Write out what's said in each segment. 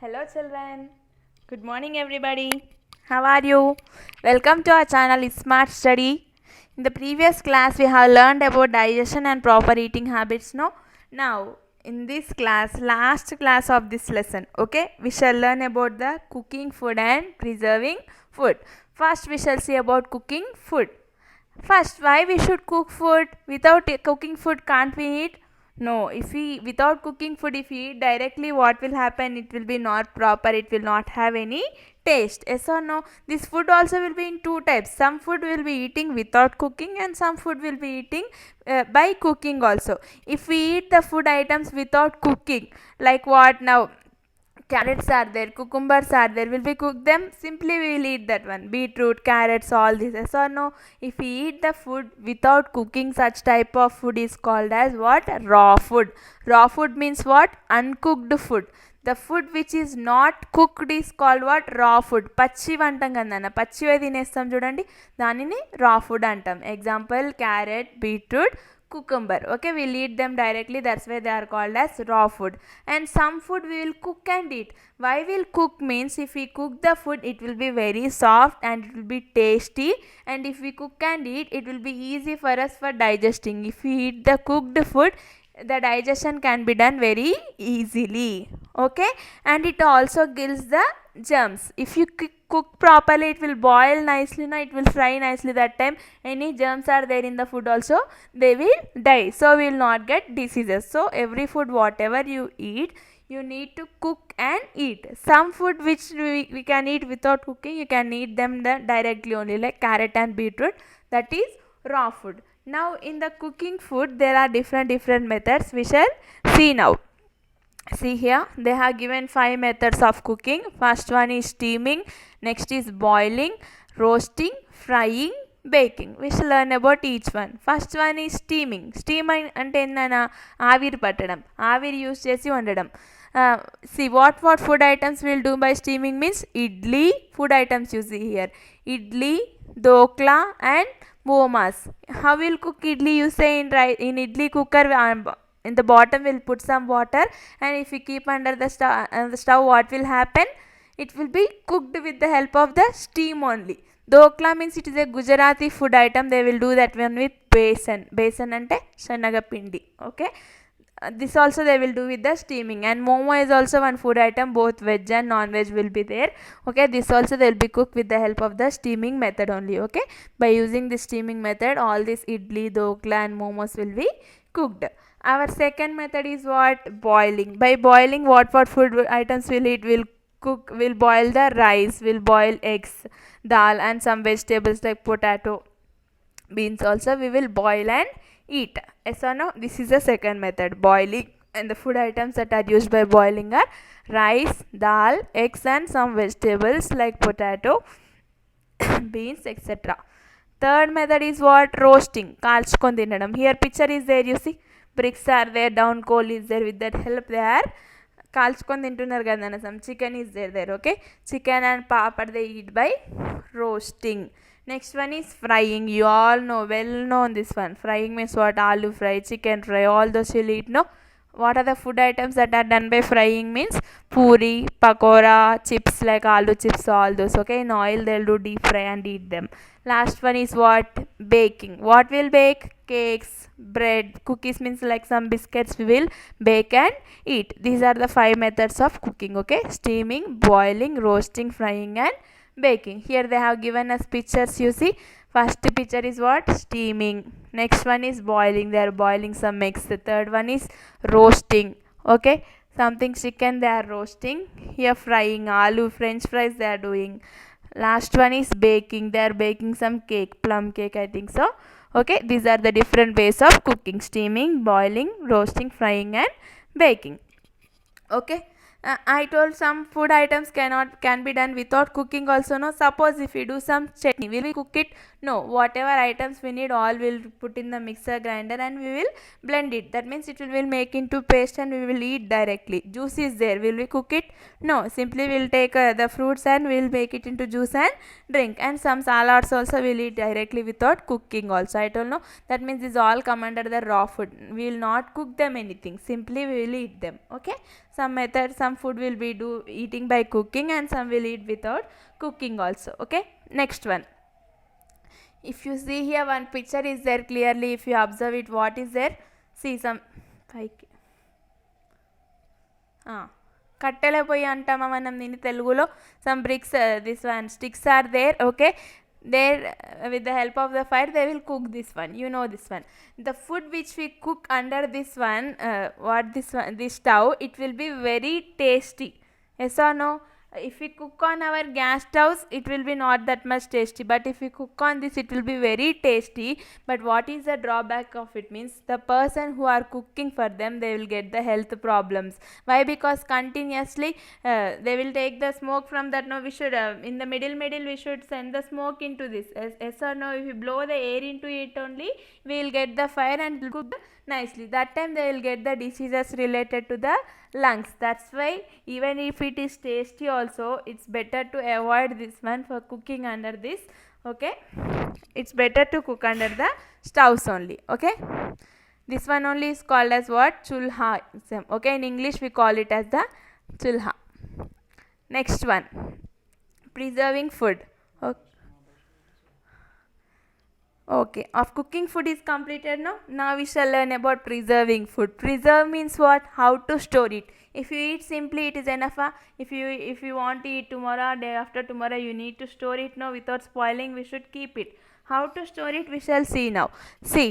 Hello children. Good morning everybody. How are you? Welcome to our channel Smart Study. In the previous class we have learned about digestion and proper eating habits. No? Now in this class, last class of this lesson, okay, we shall learn about the cooking food and preserving food. First we shall see about cooking food. First, why we should cook food? Without cooking food can't we eat? No, if we without cooking food, if we eat directly, what will happen? It will be not proper, it will not have any taste. Yes or no? This food also will be in two types. Some food will be eating without cooking and some food will be eating by cooking also. If we eat the food items without cooking, like what now? Carrots are there, cucumbers are there, will we cook them? Simply we will eat that one. Beetroot, carrots, all this. Yes or no? If we eat the food without cooking, such type of food is called as what? Raw food. Raw food means what? Uncooked food. The food which is not cooked is called what? Raw food. పచ్చివి అంటాం కదా నాన్న, పచ్చివే తినేస్తాం చూడండి, దానిని రా food అంటాం. Example carrot, beetroot, cucumber. Okay, we'll eat them directly, that's why they are called as raw food. And some food we will cook and eat. Why we'll cook means, if we cook the food it will be very soft and it will be tasty, and if we cook and eat it will be easy for us for digesting. If we eat the cooked food, the digestion can be done very easily. Okay, and it also kills the germs. If you cook properly, it will boil nicely, no, it will fry nicely. That time any germs are there in the food also, they will die, so we will not get diseases. So every food whatever you eat, you need to cook and eat. Some food which we can eat without cooking, you can eat them directly only, like carrot and beetroot, that is raw food. Now in the cooking food there are different methods, we shall see now. See here, they have given 5 methods of cooking. First one is steaming, next is boiling, roasting, frying, baking. We shall learn about each one. First one is steaming. Steaming అంటే ఏందన్నా, ఆవిరి పట్టడం, ఆవిరి use చేసి వండడం. See what food items we'll do by steaming means idli food items you see here. Idli, dokla and momas. How will cook idli? You say in idli cooker, in the bottom we'll put some water, and if we keep under the stove, what will happen? It will be cooked with the help of the steam only. Dokla means it is a Gujarati food item. They will do that one with besan. Besan ante shanaga pindi. Okay, this also they will do with the steaming. And momo is also one food item, both veg and non-veg will be there. Okay, this also they will be cooked with the help of the steaming method only. Okay, by using the steaming method, all this idli, dokla and momos will be cooked. Our second method is what? Boiling. By boiling, what food items will eat? Will boil the rice, will boil eggs, dal and some vegetables like potato, beans also we will boil and eat. Yes or no? This is the second method, boiling. And the food items that are used by boiling are rice, dal, eggs and some vegetables like potato, beans, etc. Third method is what? Roasting. Kalchukoni tinadam. Here picture is there, you see, bricks are there, down coal is there, with that help they are కాల్చుకొని తింటున్నారు కదా అన్న. Some chicken is there. Okay, chicken and papad they eat by roasting. Next one is frying. You all know, well known this one. Frying means what? Aloo fry, chicken fry, all those you'll eat, no? What are the food items that are done by frying means? Puri, pakora, chips like aloo chips, all those. Okay, in oil they'll do deep fry and eat them. Last one is what? Baking. What will bake? Cakes, bread, cookies means like some biscuits we will bake and eat. These are the 5 methods of cooking. Okay, steaming, boiling, roasting, frying and baking. Here they have given us pictures, you see. First picture is what? Steaming. Next one is boiling, they are boiling some eggs. The third one is roasting. Okay, something chicken they are roasting. Here frying, aloo french fries they are doing. Last one is baking, they are baking some cake, plum cake I think so. Okay, these are the different ways of cooking: steaming, boiling, roasting, frying and baking. Okay, I told some food items can be done without cooking also, no? Suppose if we do some chutney, will we cook it? No, whatever items we need all will put in the mixer grinder and we will blend it. That means it will make into paste and we will eat directly. Juice is there, will we cook it? No, simply we'll take the fruits and we'll make it into juice and drink. And some salads also we'll eat directly without cooking also. I told no, that means this all come under the raw food. We will not cook them anything, simply we will eat them. Okay, some method, some food will be eating by cooking and some will eat without cooking also. Okay, next one. If you see here, one picture is there clearly. If you observe it, what is there? See some కట్టెల పొయ్యి అంటామా మనం దీన్ని తెలుగులో. Some bricks, this one sticks are there. Okay, there with the help of the fire they will cook this one. You know this one, the food which we cook under this one, this stove, it will be very tasty. Yes or no? If we cook on our gas stoves, it will be not that much tasty, but if we cook on this, it will be very tasty. But what is the drawback of it? Means the person who are cooking for them, they will get the health problems. Why? Because continuously they will take the smoke from that. No, we should in the middle we should send the smoke into this. Yes or no? If you blow the air into it only, we will get the fire and cook nicely. That time they will get the diseases related to the lungs. That's why even if it is tasty also, it's better to avoid this one for cooking under this. Okay, it's better to cook under the stoves only. Okay, this one only is called as what? Chulha. Okay, in English we call it as the chulha. Next one, preserving food. Okay, of cooking food is completed. Now we shall learn about preserving food. Preserve means what? How to store it. If you eat simply, it is enough. If you want to eat tomorrow, day after tomorrow, you need to store it now without spoiling. We should keep it. How to store it, we shall see now. See,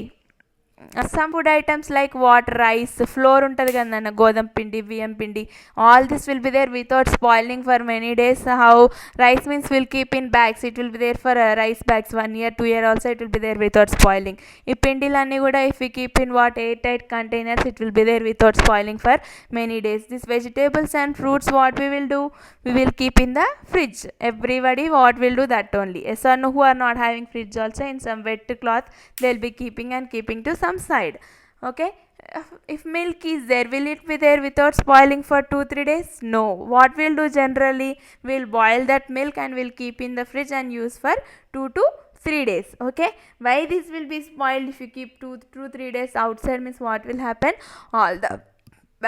some food items like what? Rice, flour untadi kadana, godam pindi, VM pindi, all this will be there without spoiling for many days. How? Rice means we'll keep in bags, it will be there for rice bags 1 year 2 year also, it will be there without spoiling. Ee pindilanni kuda if we keep in what? Airtight containers, it will be there without spoiling for many days. These vegetables and fruits, what we will do? We will keep in the fridge. Everybody what will do that only. Yes or no? Who are not having fridge also, in some wet cloth they'll be keeping to some side. Okay, if milk is there, will it be there without spoiling for 2-3 days? No. What we'll do generally, we'll boil that milk and we'll keep in the fridge and use for 2 to 3 days. Okay, why this will be spoiled? If you keep 2-3 days outside, means what will happen? All the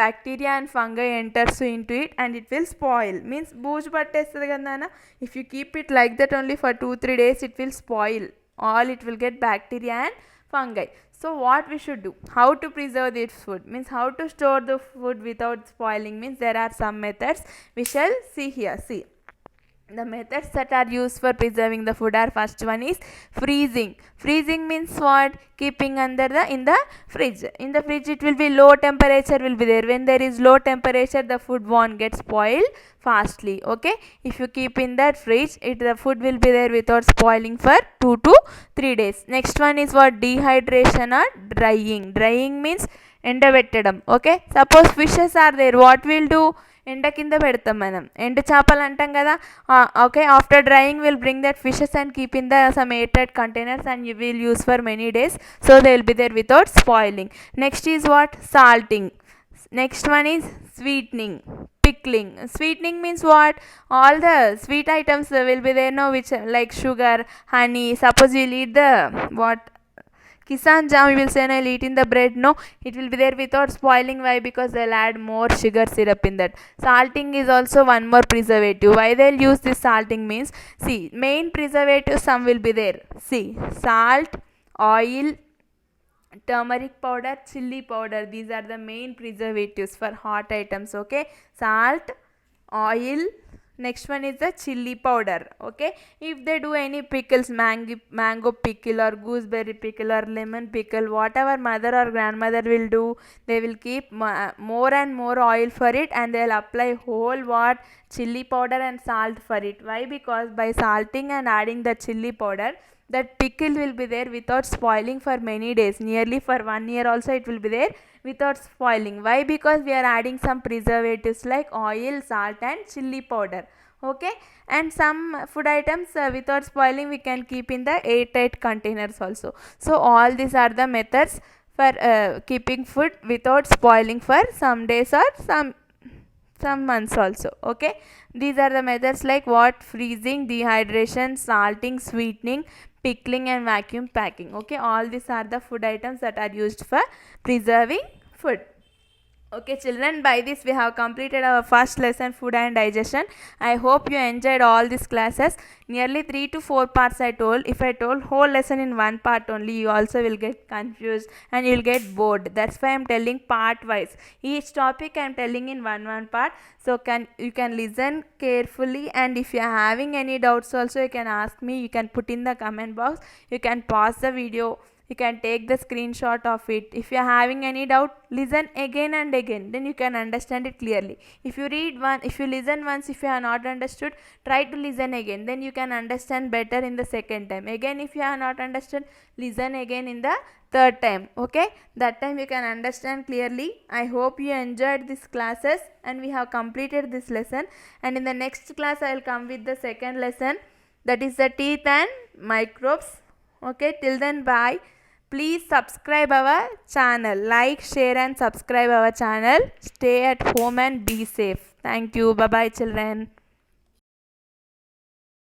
bacteria and fungi enters into it and it will spoil. Means booju pattestadi kadana. If you keep it like that only for 2-3 days, it will spoil. All it will get bacteria and fungi. So what we should do? How to preserve this food? Means how to store the food without spoiling? Means there are some methods we shall see here. See, the methods that are used for preserving the food are: first one is freezing. Freezing means what? Keeping under in the fridge. In the fridge it will be low temperature will be there. When there is low temperature, the food won't get spoiled fastly. Okay, if you keep in that fridge, the food will be there without spoiling for 2 to 3 days. Next one is what? Dehydration or drying. Drying means ఎండబెట్టడం. Okay, suppose fishes are there, what we'll do? ఎండ కింద పెడతాం మనం, ఎండు చేపలు అంటాం కదా. Okay, after drying will bring that fishes and keep in the some air tight containers and you will use for many days, so they will be there without spoiling. Next is what? Salting. Next one is sweetening. Pickling. Sweetening means what? All the sweet items will be there, no, which like sugar, honey. Suppose you eat the what? Kisan jam, you will say, no, I'll eat in the bread. No, it will be there without spoiling. Why? Because they'll add more sugar syrup in that. Salting is also one more preservative. Why they'll use this salting means, see, main preservative some will be there. See, salt, oil, turmeric powder, chili powder, these are the main preservatives for hot items. Okay, salt, oil, next one is the chili powder. Okay, if they do any pickles, mango pickle or gooseberry pickle or lemon pickle, whatever mother or grandmother will do, they will keep more and more oil for it and they will apply whole what? Chili powder and salt for it. Why? Because by salting and adding the chili powder, that pickle will be there without spoiling for many days. Nearly for 1 year also it will be there without spoiling. Why? Because we are adding some preservatives like oil, salt and chili powder. Okay, and some food items without spoiling we can keep in the airtight containers also. So all these are the methods for keeping food without spoiling for some days or some months also. Okay, these are the methods like what: freezing, dehydration, salting, sweetening, pickling and vacuum packing. Okay, all these are the food items that are used for preserving food. Okay children, by this we have completed our first lesson, food and digestion. I hope you enjoyed all these classes. Nearly 3 to 4 parts I told. If I told whole lesson in one part only, you also will get confused and you will get bored. That's why I am telling part wise. Each topic I am telling in one part. So you can listen carefully, and if you are having any doubts also you can ask me. You can put in the comment box. You can pause the video. You can take the screenshot of it. If you are having any doubt, listen again and again, then you can understand it clearly. If you listen once, if you have not understood, try to listen again, then you can understand better in the second time. Again, if you have not understood, listen again in the third time. Okay, that time you can understand clearly. I hope you enjoyed these classes and we have completed this lesson, and in the next class I will come with the second lesson, that is the teeth and microbes. Okay, till then, bye. Please subscribe our channel. Like, share and subscribe our channel. Stay at home and be safe. Thank you. Bye bye children.